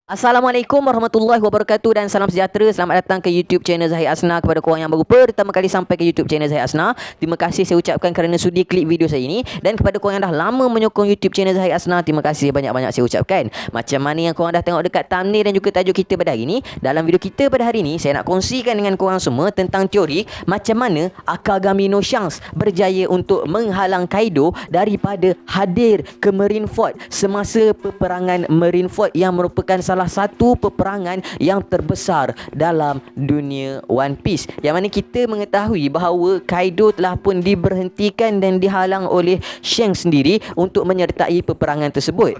Assalamualaikum warahmatullahi wabarakatuh dan salam sejahtera. Selamat datang ke YouTube channel Zahid Asna. Kepada korang yang baru pertama kali sampai ke YouTube channel Zahid Asna, terima kasih saya ucapkan kerana sudi klik video saya ini. Dan kepada korang yang dah lama menyokong YouTube channel Zahid Asna, terima kasih banyak-banyak saya ucapkan. Macam mana yang korang dah tengok dekat thumbnail dan juga tajuk kita pada hari ini. Dalam video kita pada hari ini, saya nak kongsikan dengan korang semua tentang teori macam mana Akagami no Shanks berjaya untuk menghalang Kaido daripada hadir ke Marineford semasa peperangan Marineford yang merupakan salah satu peperangan yang terbesar dalam dunia One Piece, yang mana kita mengetahui bahawa Kaido telah pun diberhentikan dan dihalang oleh Shanks sendiri untuk menyertai peperangan tersebut.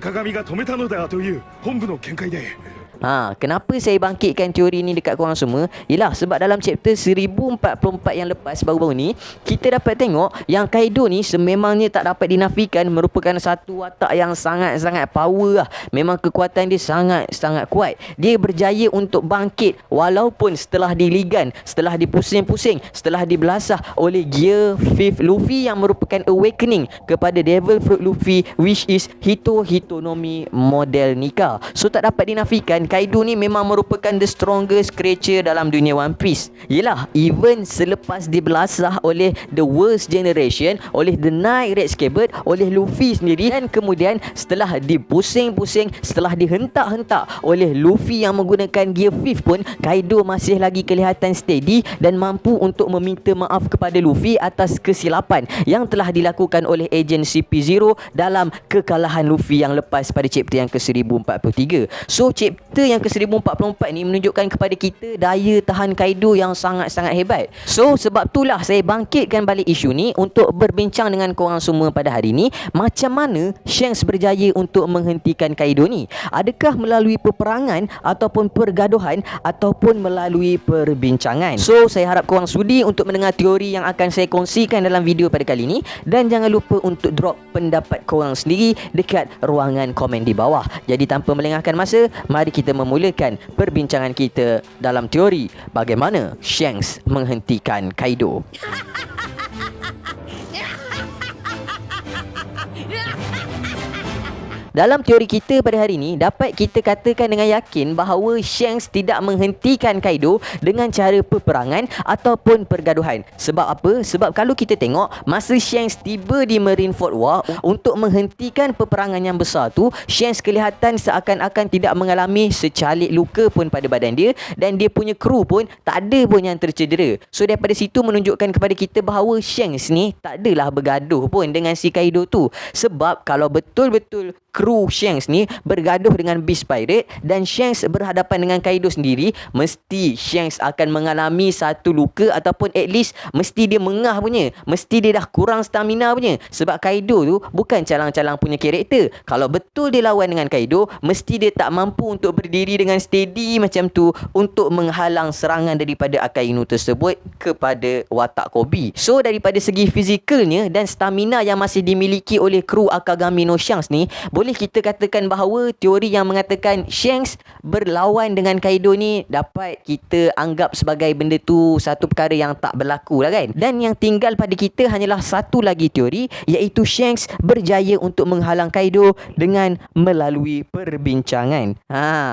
Kenapa saya bangkitkan teori ni dekat korang semua? Ialah sebab dalam chapter 1044 yang lepas baru-baru ni, kita dapat tengok yang Kaido ni sememangnya tak dapat dinafikan merupakan satu watak yang sangat-sangat power lah. Memang kekuatan dia sangat-sangat kuat. Dia berjaya untuk bangkit walaupun setelah diligan, setelah dipusing-pusing, setelah dibelasah oleh Gear 5th Luffy yang merupakan awakening kepada Devil Fruit Luffy, which is Hitonomi model Nika. So tak dapat dinafikan Kaido ni memang merupakan the strongest creature dalam dunia One Piece. Yelah, even selepas dibelasah oleh the worst generation, oleh the Night Red Scabbard, oleh Luffy sendiri, dan kemudian setelah dipusing-pusing, setelah dihentak-hentak oleh Luffy yang menggunakan Gear 5 pun, Kaido masih lagi kelihatan steady dan mampu untuk meminta maaf kepada Luffy atas kesilapan yang telah dilakukan oleh Agent CP0 dalam kekalahan Luffy yang lepas pada chapter yang ke-1043. So chapter yang ke-1044 ni menunjukkan kepada kita daya tahan Kaido yang sangat-sangat hebat. So sebab itulah saya bangkitkan balik isu ni untuk berbincang dengan korang semua pada hari ni, macam mana Shanks berjaya untuk menghentikan Kaido ni. Adakah melalui peperangan ataupun pergaduhan ataupun melalui perbincangan? So saya harap korang sudi untuk mendengar teori yang akan saya kongsikan dalam video pada kali ni, dan jangan lupa untuk drop pendapat korang sendiri dekat ruangan komen di bawah. Jadi tanpa melengahkan masa, mari kita memulakan perbincangan kita dalam teori bagaimana Shanks menghentikan Kaido. Dalam teori kita pada hari ini, dapat kita katakan dengan yakin bahawa Shanks tidak menghentikan Kaido dengan cara peperangan ataupun pergaduhan. Sebab apa? Sebab kalau kita tengok, masa Shanks tiba di Marineford War untuk menghentikan peperangan yang besar tu, Shanks kelihatan seakan-akan tidak mengalami secalik luka pun pada badan dia, dan dia punya kru pun tak ada pun yang tercedera. So daripada situ menunjukkan kepada kita bahawa Shanks ni tak adalah bergaduh pun dengan si Kaido tu. Sebab kalau betul-betul kru Shanks ni bergaduh dengan Beast Pirate dan Shanks berhadapan dengan Kaido sendiri, mesti Shanks akan mengalami satu luka ataupun at least mesti dia mengah punya, mesti dia dah kurang stamina punya. Sebab Kaido tu bukan calang-calang punya karakter. Kalau betul dia lawan dengan Kaido, mesti dia tak mampu untuk berdiri dengan steady macam tu untuk menghalang serangan daripada Akainu tersebut kepada watak Kobe. So daripada segi fizikalnya dan stamina yang masih dimiliki oleh kru Akagami no Shanks ni, boleh kita katakan bahawa teori yang mengatakan Shanks berlawan dengan Kaido ni dapat kita anggap sebagai benda tu satu perkara yang tak berlaku lah kan. Dan yang tinggal pada kita hanyalah satu lagi teori, iaitu Shanks berjaya untuk menghalang Kaido dengan melalui perbincangan.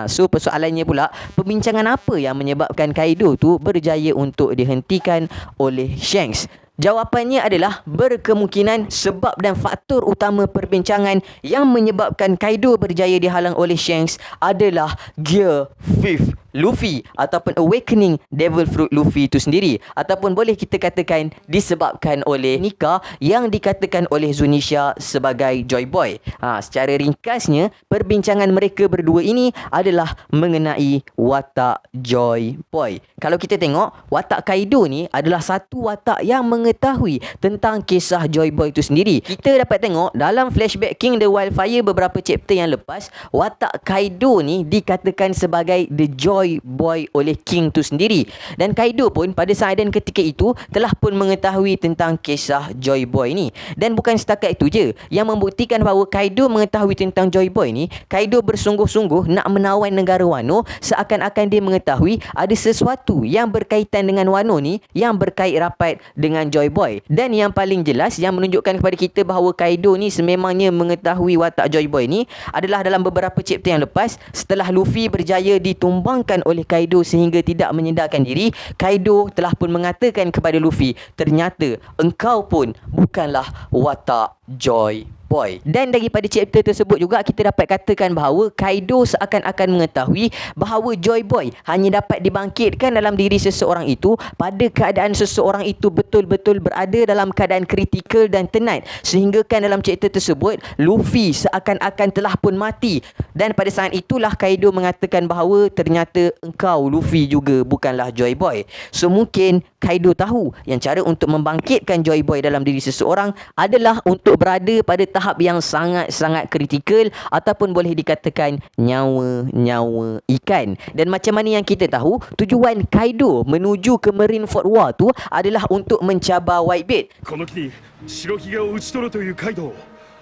So persoalannya pula, perbincangan apa yang menyebabkan Kaido tu berjaya untuk dihentikan oleh Shanks? Jawapannya adalah berkemungkinan sebab dan faktor utama perbincangan yang menyebabkan Kaido berjaya dihalang oleh Shanks adalah Gear 5th Luffy ataupun Awakening Devil Fruit Luffy itu sendiri, ataupun boleh kita katakan disebabkan oleh Nika yang dikatakan oleh Zunisha sebagai Joy Boy. Secara ringkasnya, perbincangan mereka berdua ini adalah mengenai watak Joy Boy. Kalau kita tengok, watak Kaido ni adalah satu watak yang mengetahui tentang kisah Joy Boy itu sendiri. Kita dapat tengok dalam flashback King the Wildfire beberapa chapter yang lepas, watak Kaido ni dikatakan sebagai the Joy Joy Boy oleh King tu sendiri. Dan Kaido pun pada saat dan ketika itu telah pun mengetahui tentang kisah Joy Boy ni. Dan bukan setakat itu je, yang membuktikan bahawa Kaido mengetahui tentang Joy Boy ni, Kaido bersungguh-sungguh nak menawan negara Wano seakan-akan dia mengetahui ada sesuatu yang berkaitan dengan Wano ni yang berkait rapat dengan Joy Boy. Dan yang paling jelas yang menunjukkan kepada kita bahawa Kaido ni sememangnya mengetahui watak Joy Boy ni adalah dalam beberapa chapter yang lepas, setelah Luffy berjaya ditumbangkan oleh Kaido sehingga tidak menyedarkan diri, Kaido telah pun mengatakan kepada Luffy, ternyata engkau pun bukanlah watak Joy Boy. Dan daripada chapter tersebut juga kita dapat katakan bahawa Kaido seakan-akan mengetahui bahawa Joy Boy hanya dapat dibangkitkan dalam diri seseorang itu pada keadaan seseorang itu betul-betul berada dalam keadaan kritikal dan tenat, sehingga kan dalam chapter tersebut Luffy seakan-akan telah pun mati. Dan pada saat itulah Kaido mengatakan bahawa ternyata engkau Luffy juga bukanlah Joy Boy. So mungkin Kaido tahu yang cara untuk membangkitkan Joy Boy dalam diri seseorang adalah untuk berada pada tahap yang sangat-sangat kritikal ataupun boleh dikatakan nyawa-nyawa ikan. Dan macam mana yang kita tahu, tujuan Kaido menuju ke Marineford War tu adalah untuk mencabar Whitebeard.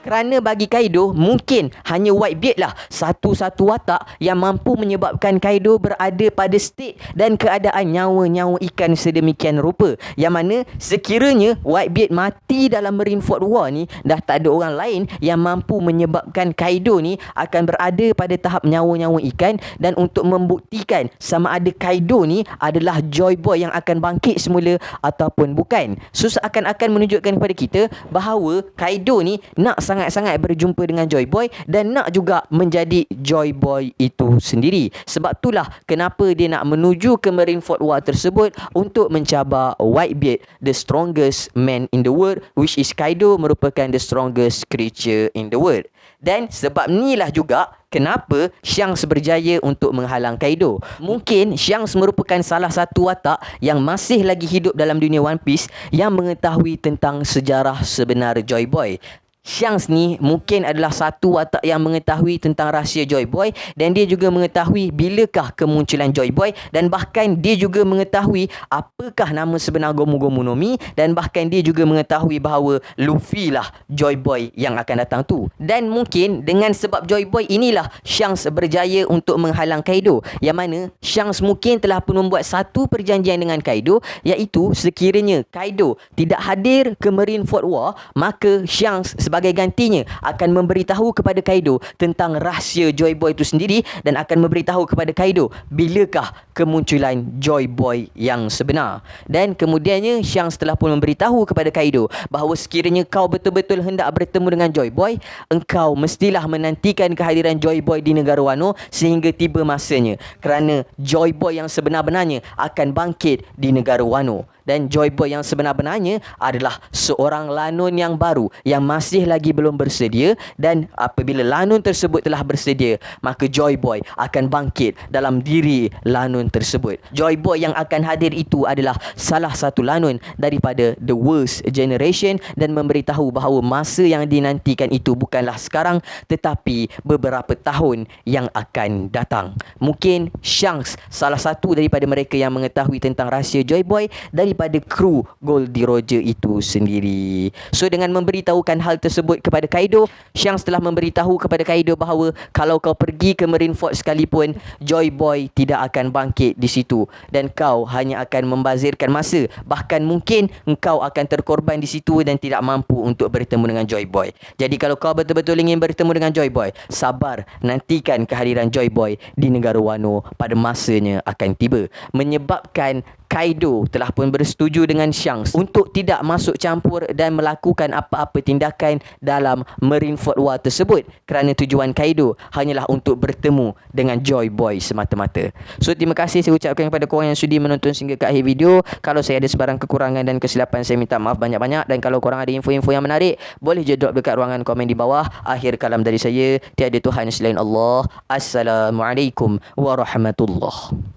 Kerana bagi Kaido, mungkin hanya Whitebeard lah satu-satu watak yang mampu menyebabkan Kaido berada pada state dan keadaan nyawa-nyawa ikan sedemikian rupa. Yang mana sekiranya Whitebeard mati dalam Marineford War ni, dah tak ada orang lain yang mampu menyebabkan Kaido ni akan berada pada tahap nyawa-nyawa ikan. Dan untuk membuktikan sama ada Kaido ni adalah Joy Boy yang akan bangkit semula ataupun bukan. So seakan-akan menunjukkan kepada kita bahawa Kaido ni nak sangat-sangat berjumpa dengan Joy Boy dan nak juga menjadi Joy Boy itu sendiri. Sebab itulah kenapa dia nak menuju ke Marineford War tersebut untuk mencabar Whitebeard, the strongest man in the world, which is Kaido merupakan the strongest creature in the world. Dan sebab inilah juga kenapa Shanks berjaya untuk menghalang Kaido. Mungkin Shanks merupakan salah satu watak yang masih lagi hidup dalam dunia One Piece yang mengetahui tentang sejarah sebenar Joy Boy. Shanks ni mungkin adalah satu watak yang mengetahui tentang rahsia Joy Boy, dan dia juga mengetahui bilakah kemunculan Joy Boy, dan bahkan dia juga mengetahui apakah nama sebenar Gomu Gomu no Mi, dan bahkan dia juga mengetahui bahawa Luffy lah Joy Boy yang akan datang tu. Dan mungkin dengan sebab Joy Boy inilah Shanks berjaya untuk menghalang Kaido, yang mana Shanks mungkin telah pun membuat satu perjanjian dengan Kaido, iaitu sekiranya Kaido tidak hadir ke Marineford War, maka Shanks sebagai gantinya akan memberitahu kepada Kaido tentang rahsia Joy Boy itu sendiri, dan akan memberitahu kepada Kaido bilakah kemunculan Joy Boy yang sebenar. Dan kemudiannya Shanks telah pun memberitahu kepada Kaido bahawa sekiranya kau betul-betul hendak bertemu dengan Joy Boy, engkau mestilah menantikan kehadiran Joy Boy di negara Wano sehingga tiba masanya, kerana Joy Boy yang sebenar-benarnya akan bangkit di negara Wano. Dan Joy Boy yang sebenar-benarnya adalah seorang Lanun yang baru yang masih lagi belum bersedia, dan apabila Lanun tersebut telah bersedia, maka Joy Boy akan bangkit dalam diri Lanun tersebut. Joy Boy yang akan hadir itu adalah salah satu Lanun daripada The Worst Generation, dan memberitahu bahawa masa yang dinantikan itu bukanlah sekarang tetapi beberapa tahun yang akan datang. Mungkin Shanks salah satu daripada mereka yang mengetahui tentang rahsia Joy Boy daripada kru Goldie Roger itu sendiri. So dengan memberitahukan hal tersebut kepada Kaido, Shanks telah memberitahu kepada Kaido bahawa kalau kau pergi ke Marineford sekalipun, Joy Boy tidak akan bangkit di situ, dan kau hanya akan membazirkan masa, bahkan mungkin engkau akan terkorban di situ dan tidak mampu untuk bertemu dengan Joy Boy. Jadi kalau kau betul-betul ingin bertemu dengan Joy Boy, sabar, nantikan kehadiran Joy Boy di negara Wano pada masanya akan tiba. Menyebabkan Kaido telah pun bersetuju dengan Shanks untuk tidak masuk campur dan melakukan apa-apa tindakan dalam Marineford War tersebut, kerana tujuan Kaido hanyalah untuk bertemu dengan Joy Boy semata-mata. So terima kasih saya ucapkan kepada korang yang sudi menonton sehingga ke akhir video. Kalau saya ada sebarang kekurangan dan kesilapan, saya minta maaf banyak-banyak, dan kalau korang ada info-info yang menarik, boleh je drop dekat ruangan komen di bawah. Akhir kalam dari saya, tiada Tuhan selain Allah. Assalamualaikum warahmatullahi